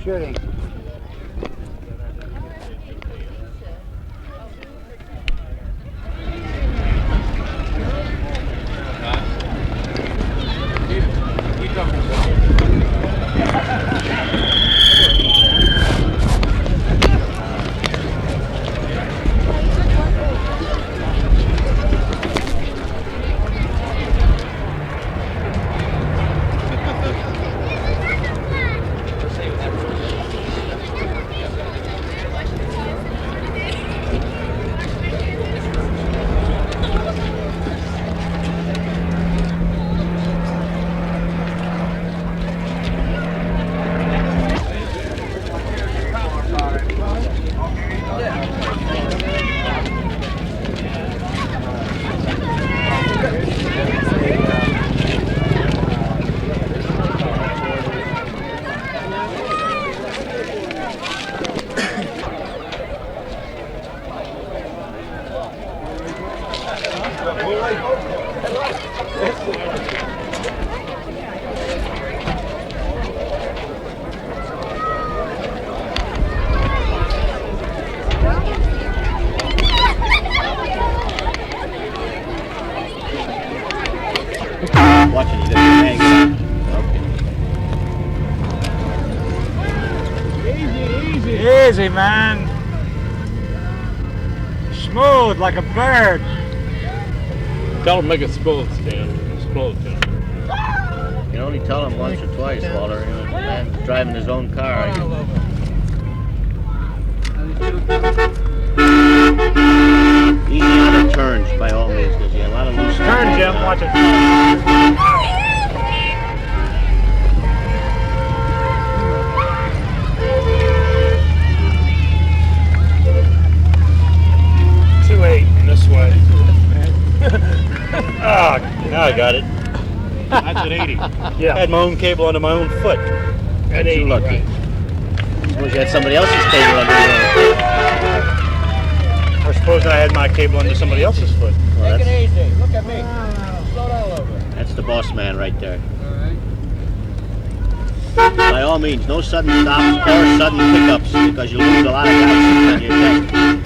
shooting. Watching you, okay. Easy, man. Smooth like a bird. Tell him to make it smooth, Stan. Smooth, Stan. You can only tell him once or twice, Walter. You know, the man's driving his own car. Easy on the turns, by all means, because you have a lot of loose Turn, Jim. Watch it. 2-8 this way. Ah, now I got it. That's an 80. Yeah. I had my own cable under my own foot. At 80, lucky. right. Suppose you had somebody else's cable under your Or supposing I had my cable under somebody else's foot. well, Take it that's, easy. Look at me. Slow down a little bit. that's the boss man right there. All right. By all means, no sudden stops or sudden pickups, because you lose a lot of guys on your deck.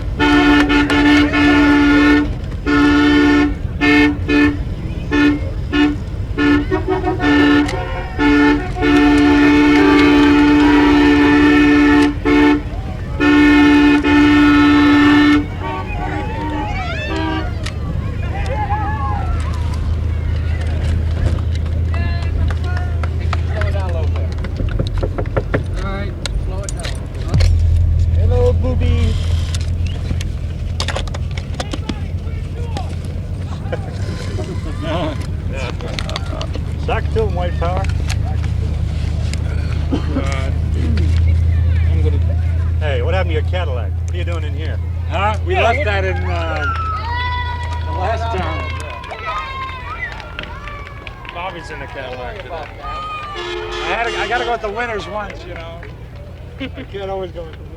Slow it down a little bit. All right. Slow it down. Hello, booby. Sock to him, White Power. I'm gonna. Hey, what happened to your Cadillac? What are you doing in here? Huh? We left that in the last town. Bobby's in the Cadillac. I gotta go with the winners once, you know. I can't always go with the winners.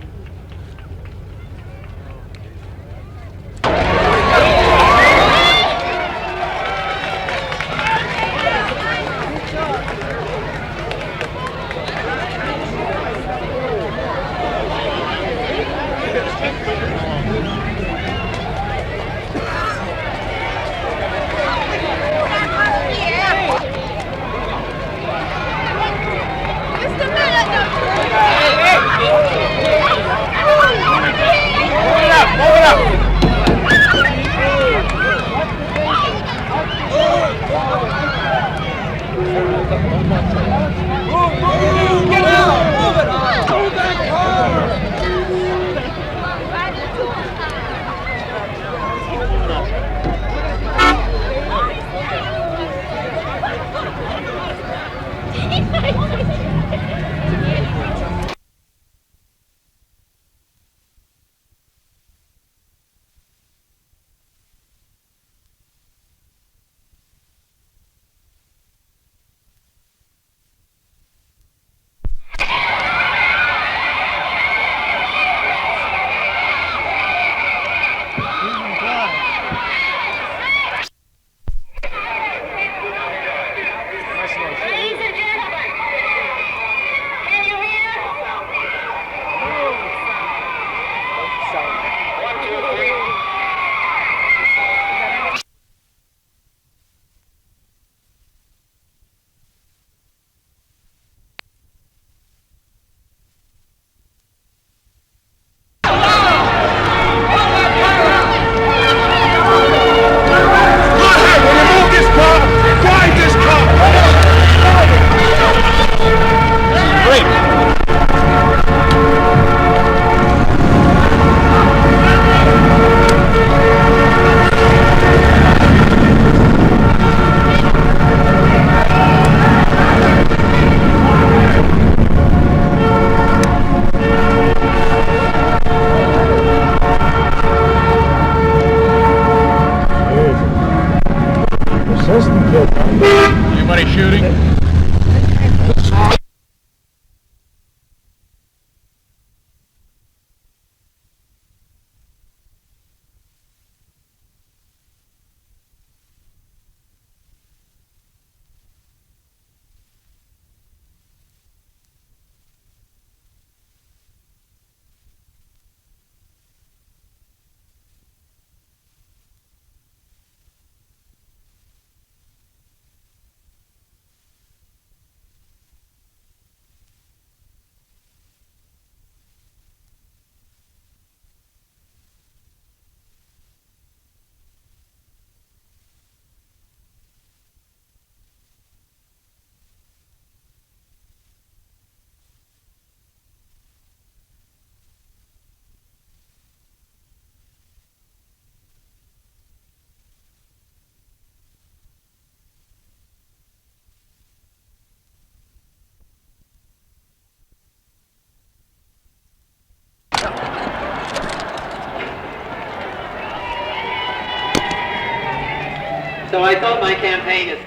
So I thought my campaign is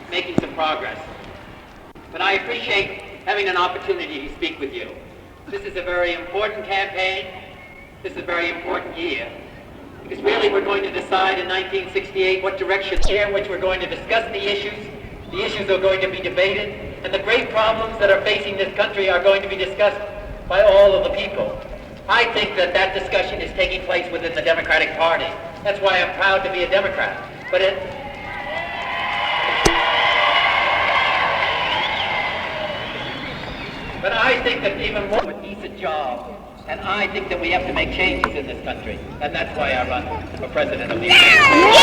making some progress. But I appreciate having an opportunity to speak with you. This is a very important campaign. This is a very important year. Because really we're going to decide in 1968 what direction in which we're going to discuss the issues. The issues are going to be debated. And the great problems that are facing this country are going to be discussed by all of the people. I think that that discussion is taking place within the Democratic Party. That's why I'm proud to be a Democrat. But I think that even more a decent job, and I think that we have to make changes in this country, and that's why I run for president of the United States.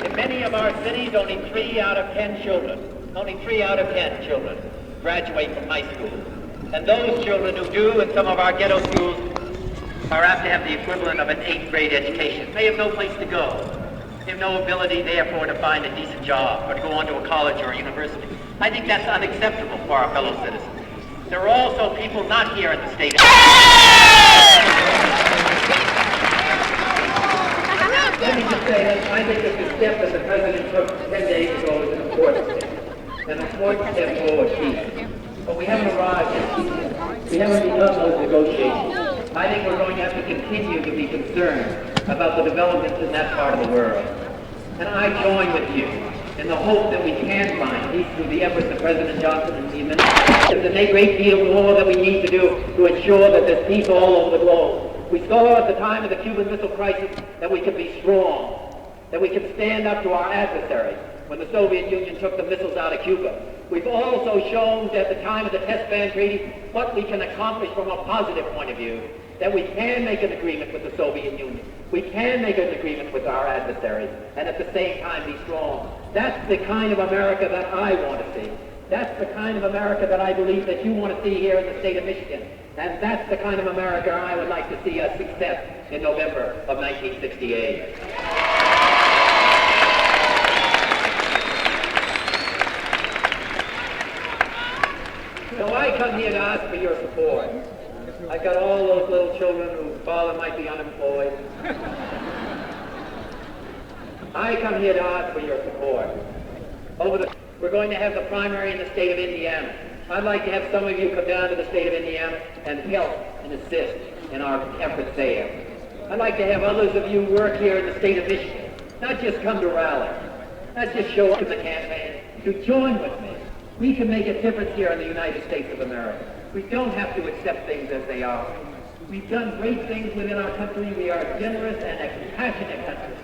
In many of our cities, only 3 out of 10 children graduate from high school. And those children who do in some of our ghetto schools are apt to have the equivalent of an 8th grade education. They have no place to go. They have no ability, therefore, to find a decent job or to go on to a college or a university. I think that's unacceptable for our fellow citizens. There are also people not here in the state of Let me just say that I think that the step that the President took 10 days ago is an important step forward, peace. But we haven't arrived yet. We haven't begun those negotiations. I think we're going to have to continue to be concerned about the developments in that part of the world. And I join with you in the hope that we can find peace through the efforts of President Johnson and the administration. There's a great deal more that we need to do to ensure that there's peace all over the globe. We saw at the time of the Cuban Missile Crisis that we could be strong, that we could stand up to our adversaries when the Soviet Union took the missiles out of Cuba. We've also shown at the time of the Test Ban Treaty what we can accomplish from a positive point of view, that we can make an agreement with the Soviet Union. We can make an agreement with our adversaries and at the same time be strong. That's the kind of America that I want to see. That's the kind of America that I believe that you want to see here in the state of Michigan. And that's the kind of America I would like to see a success in November of 1968. So I come here to ask for your support. I've got all those little children whose father might be unemployed. I come here to ask for your support. We're going to have the primary in the state of Indiana. I'd like to have some of you come down to the state of Indiana and help and assist in our efforts there. I'd like to have others of you work here in the state of Michigan, not just come to rally, not just show up in the campaign, to join with me. We can make a difference here in the United States of America. We don't have to accept things as they are. We've done great things within our country. We are a generous and a compassionate country.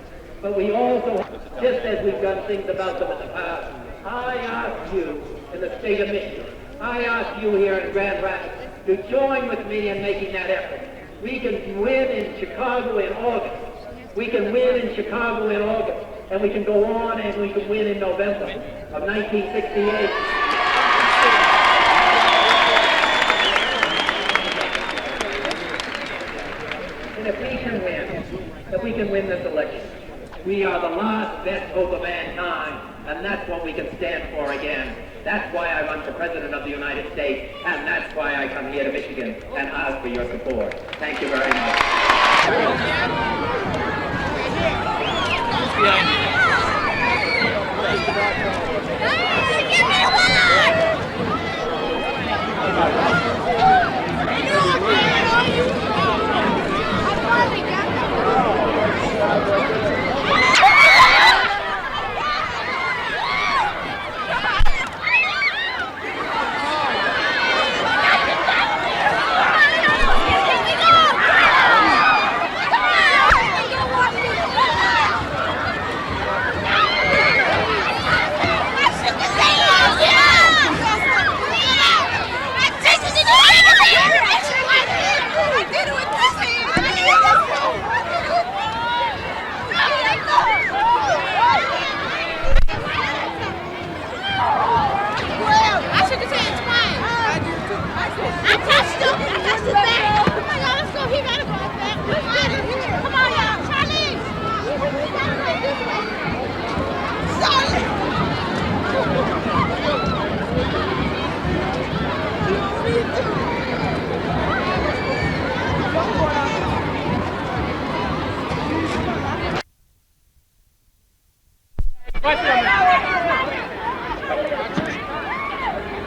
But we also, just as we've done things about them in the past, I ask you in the state of Michigan, I ask you here in Grand Rapids to join with me in making that effort. We can win in Chicago in August. We can win in Chicago in August. And we can go on and we can win in November of 1968. And if we can win this election, we are the last best hope of mankind, and that's what we can stand for again. That's why I run for President of the United States, and that's why I come here to Michigan and ask for your support. Thank you very much.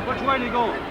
Which way do you go?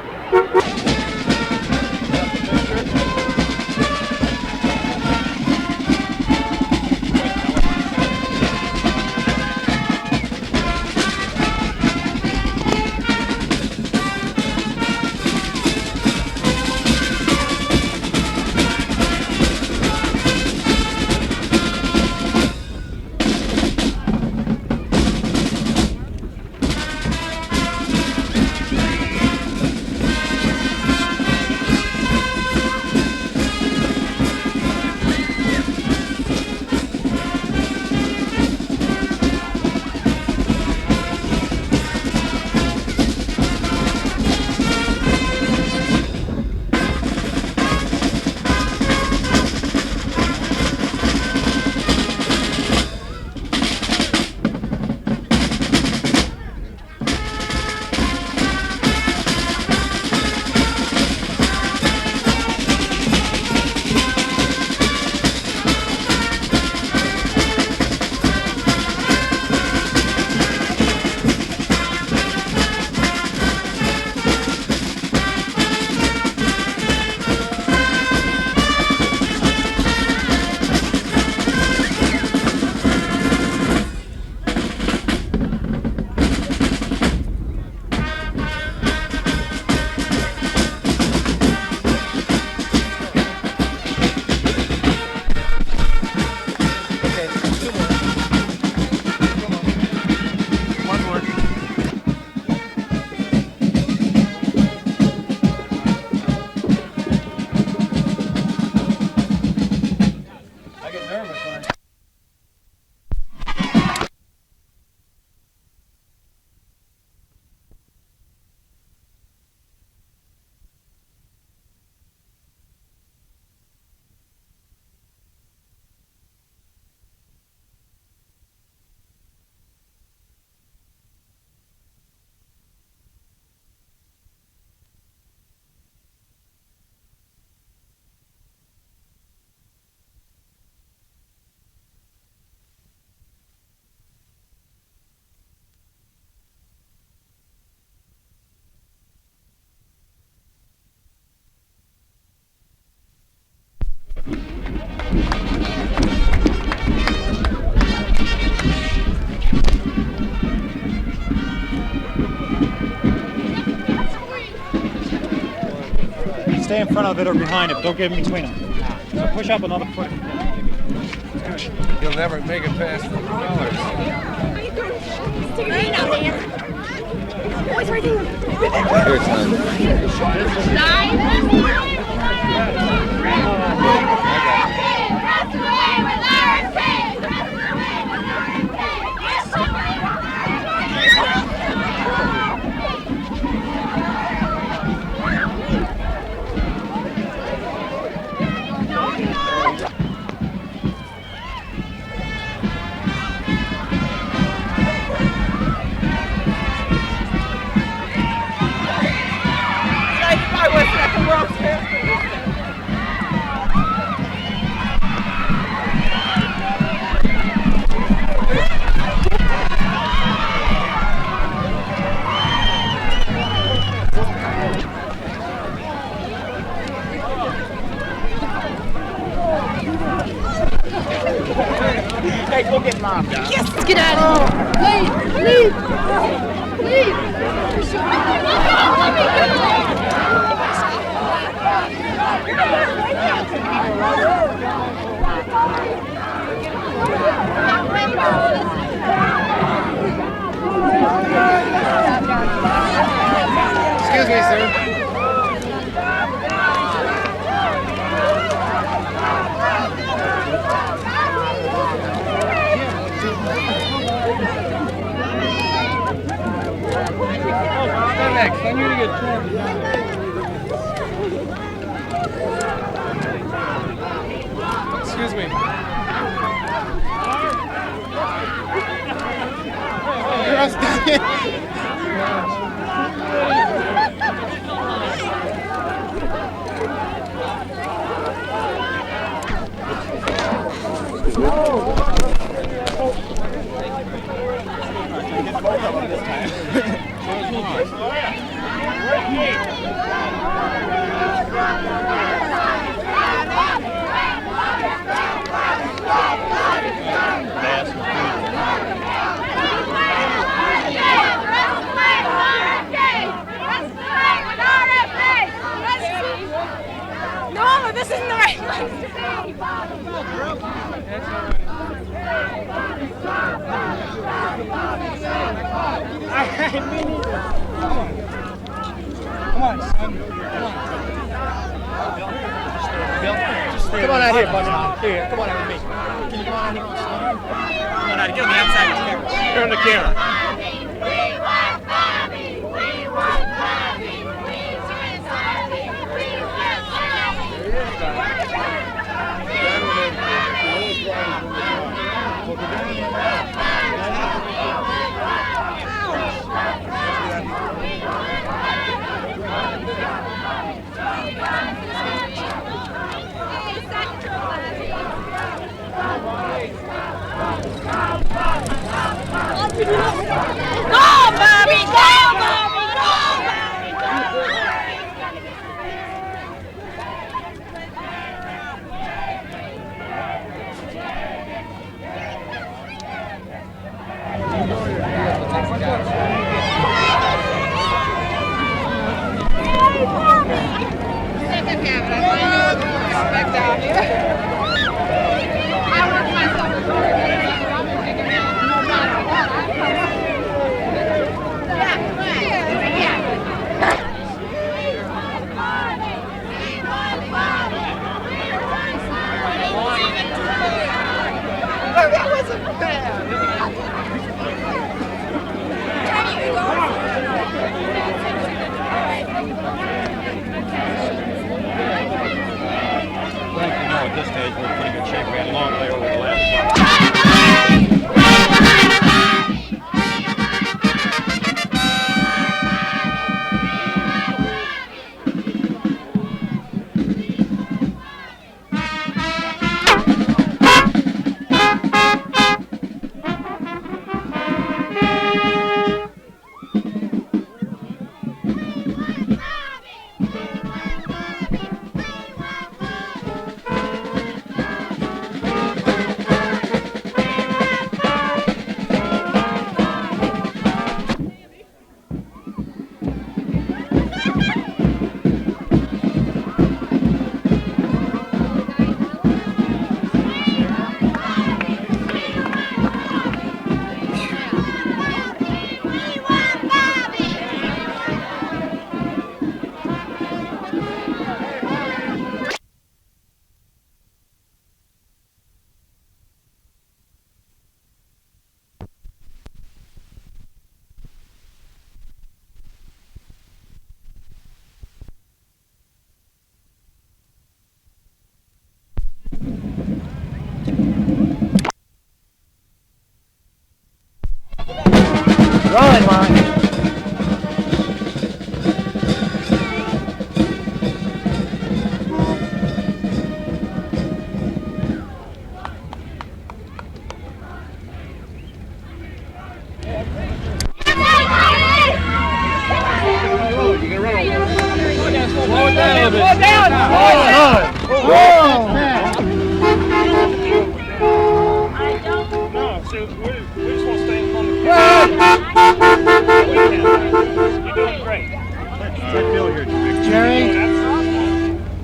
Stay in front of it or behind it. Don't get in between them. So push up another foot. You'll never make it past the colors. Stick your hand out here. Boys, right there. Here, son. Hey, go get Mom. Yes, get out of here. Leave, leave, Excuse me, sir. Next, I'm gonna get turned down. Excuse me. Me neither. Come on, son. Come on. Bill, come on out here, buddy. Here, come on out with me. Can you come on out here? Come on out here. Get on the outside of the camera. Turn the camera. Go, Bobby! Go, Bobby! Go, Bobby! Back down here. That wasn't At this stage, we're in pretty good shape. We had a long way over the last one. Rolling line. No, so we just want to stay on the You're doing great. Check Bill here. Jerry.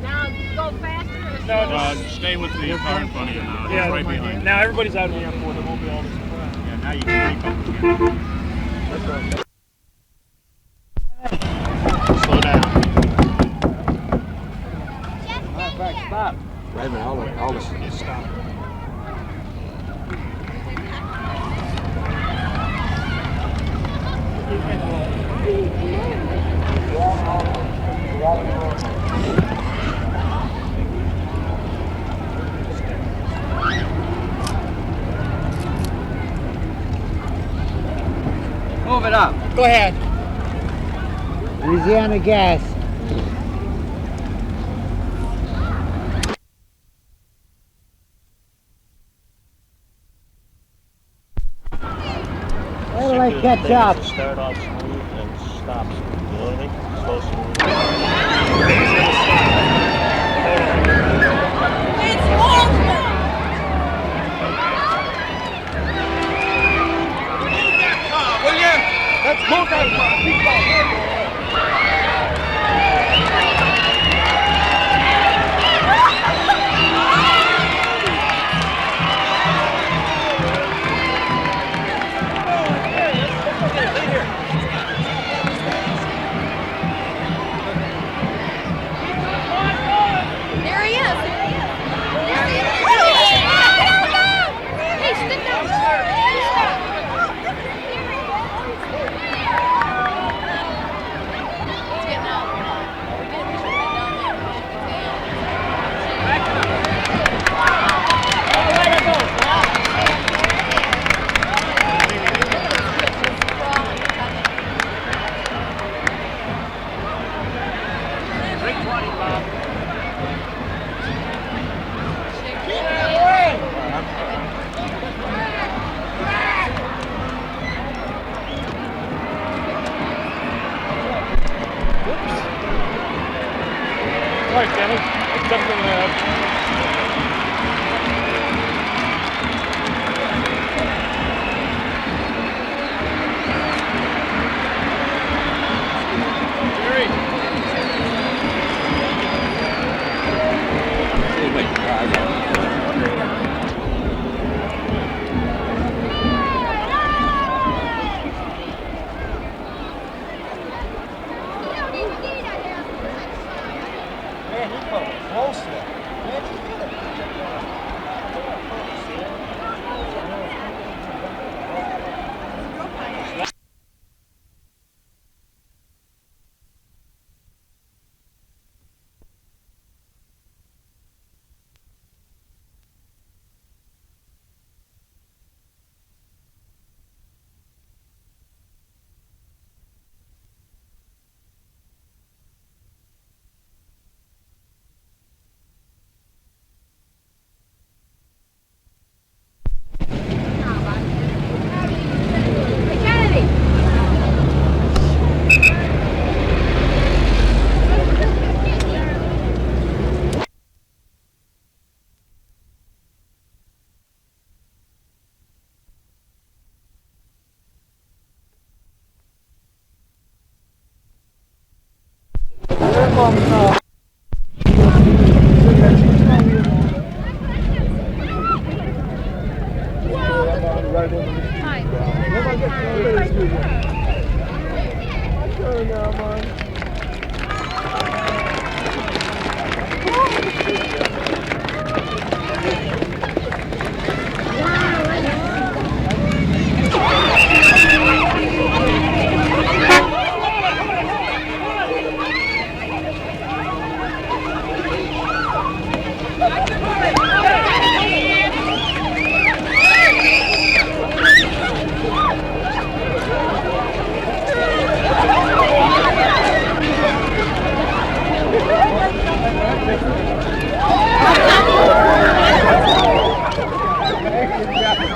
Now go faster. No, Stay with the car in front of you now. yeah, He's right behind you. now everybody's out of the airport. There won't be all this crap. Yeah, now you can keep up again. Slow down. Matter of fact, stop. Wait a minute, all this. Stop. Move it up. Go ahead. Louisiana gas. Where do I catch up? Start off smooth and stop smooth. You know what I mean? Slow smooth. It's awful. William, let's move that right, Dennis. Accepting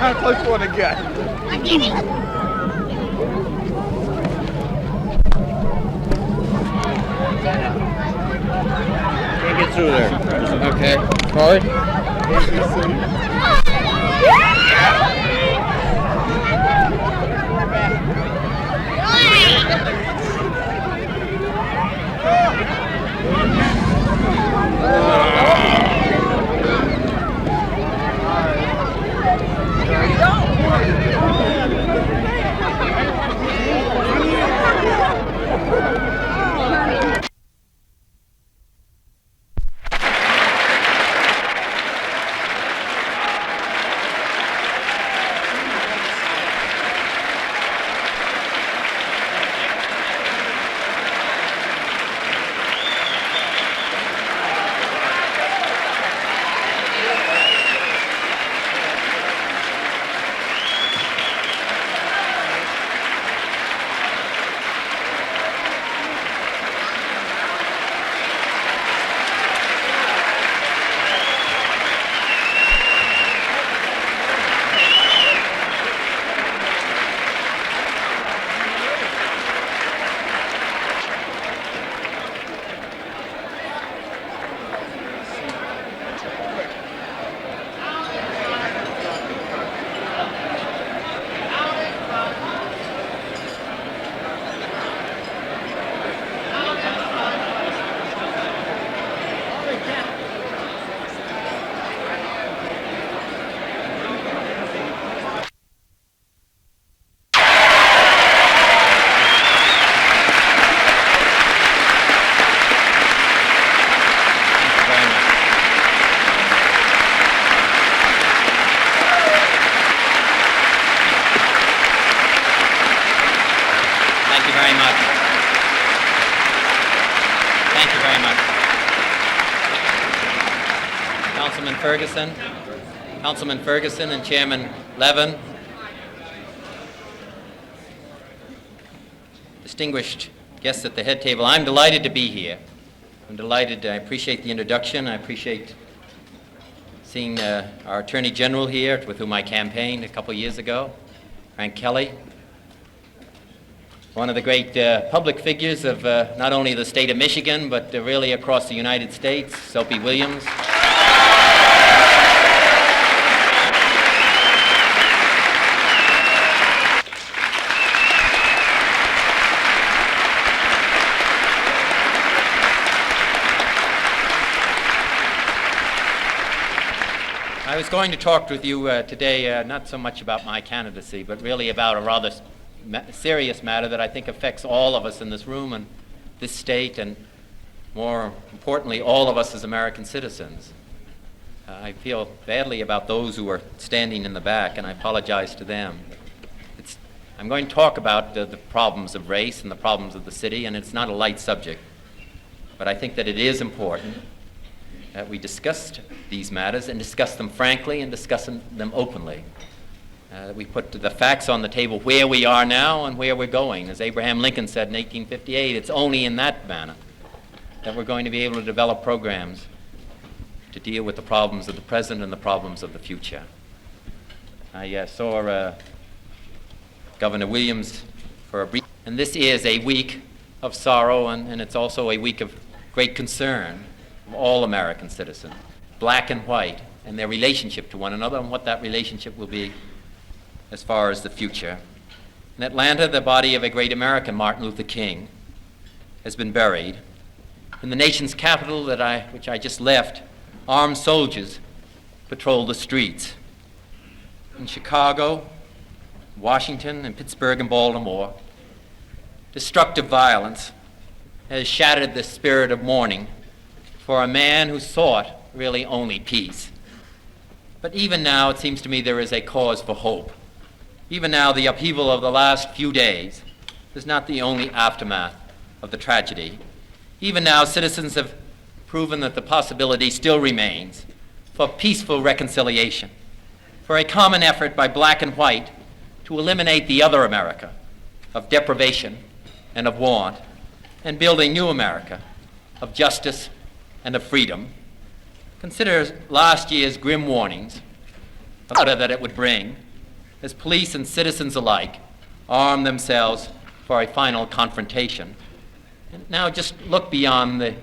How close you want to get? Can't get through there. Okay. Corey? Councilman Ferguson and Chairman Levin, distinguished guests at the head table, I'm delighted to be here. I'm delighted. I appreciate the introduction. I appreciate seeing our Attorney General here, with whom I campaigned a couple years ago, Frank Kelly. one of the great public figures of not only the state of Michigan, but really across the United States, Soapy Williams. I was going to talk with you today not so much about my candidacy, but really about a rather serious matter that I think affects all of us in this room and this state, and more importantly, all of us as American citizens. I feel badly about those who are standing in the back, and I apologize to them. I'm going to talk about the problems of race and the problems of the city, and it's not a light subject, but I think that it is important that we discussed these matters and discuss them frankly and discuss them openly. We put the facts on the table where we are now and where we're going. As Abraham Lincoln said in 1858, it's only in that manner that we're going to be able to develop programs to deal with the problems of the present and the problems of the future. I saw Governor Williams for a brief, and this is a week of sorrow, and it's also a week of great concern of all American citizens, black and white, and their relationship to one another and what that relationship will be as far as the future. In Atlanta, the body of a great American, Martin Luther King, has been buried. In the nation's capital which I just left, armed soldiers patrol the streets. In Chicago, Washington, and Pittsburgh and Baltimore, destructive violence has shattered the spirit of mourning for a man who sought really only peace. But even now, it seems to me there is a cause for hope. Even now, the upheaval of the last few days is not the only aftermath of the tragedy. Even now, citizens have proven that the possibility still remains for peaceful reconciliation, for a common effort by black and white to eliminate the other America of deprivation and of want, and build a new America of justice and of freedom. Consider last year's grim warnings that it would bring as police and citizens alike arm themselves for a final confrontation. And now just look beyond the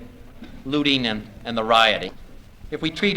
looting and the rioting. If we treat